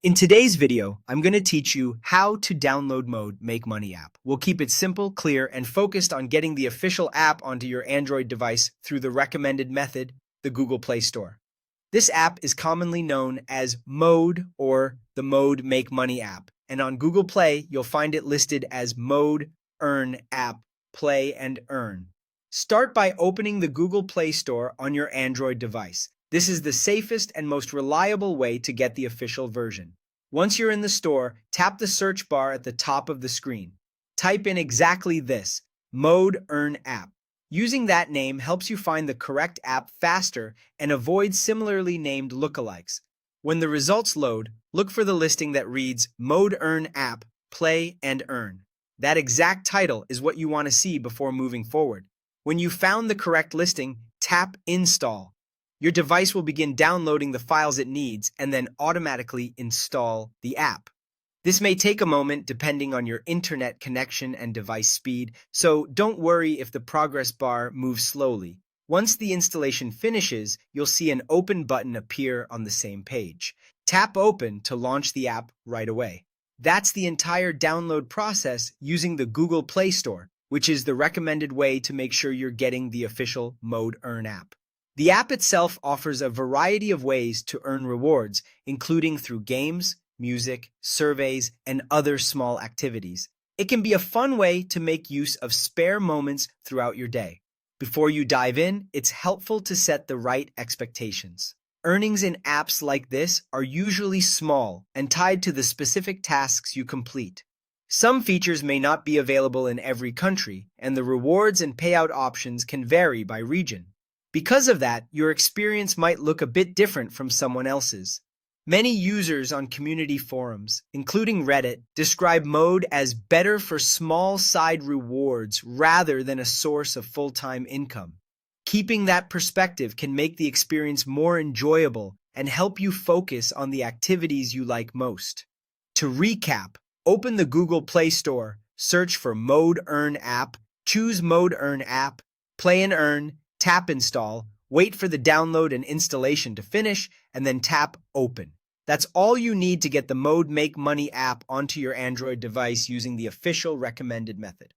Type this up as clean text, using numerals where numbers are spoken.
In today's video, I'm going to teach you how to download Mode Make Money app. We'll keep it simple, clear, and focused on getting the official app onto your Android device through the recommended method, the Google Play Store. This app is commonly known as Mode or the Mode Make Money app, and on Google Play, you'll find it listed as Mode Earn app, Play and Earn. Start by opening the Google Play Store on your Android device. This is the safest and most reliable way to get the official version. Once you're in the store, tap the search bar at the top of the screen. Type in exactly this, Mode Earn app. Using that name helps you find the correct app faster and avoid similarly named lookalikes. When the results load, look for the listing that reads Mode Earn app, Play and Earn. That exact title is what you want to see before moving forward. When you found the correct listing, tap Install. Your device will begin downloading the files it needs and then automatically install the app. This may take a moment depending on your internet connection and device speed, so don't worry if the progress bar moves slowly. Once the installation finishes, you'll see an Open button appear on the same page. Tap Open to launch the app right away. That's the entire download process using the Google Play Store, which is the recommended way to make sure you're getting the official Mode Earn app. The app itself offers a variety of ways to earn rewards, including through games, music, surveys, and other small activities. It can be a fun way to make use of spare moments throughout your day. Before you dive in, it's helpful to set the right expectations. Earnings in apps like this are usually small and tied to the specific tasks you complete. Some features may not be available in every country, and the rewards and payout options can vary by region. Because of that, your experience might look a bit different from someone else's. Many users on community forums, including Reddit, describe Mode as better for small side rewards rather than a source of full-time income. Keeping that perspective can make the experience more enjoyable and help you focus on the activities you like most. To recap, open the Google Play Store, search for Mode Earn app, choose Mode Earn app, Play and Earn, tap Install, wait for the download and installation to finish, and then tap Open. That's all you need to get the Mode Make Money app onto your Android device using the official recommended method.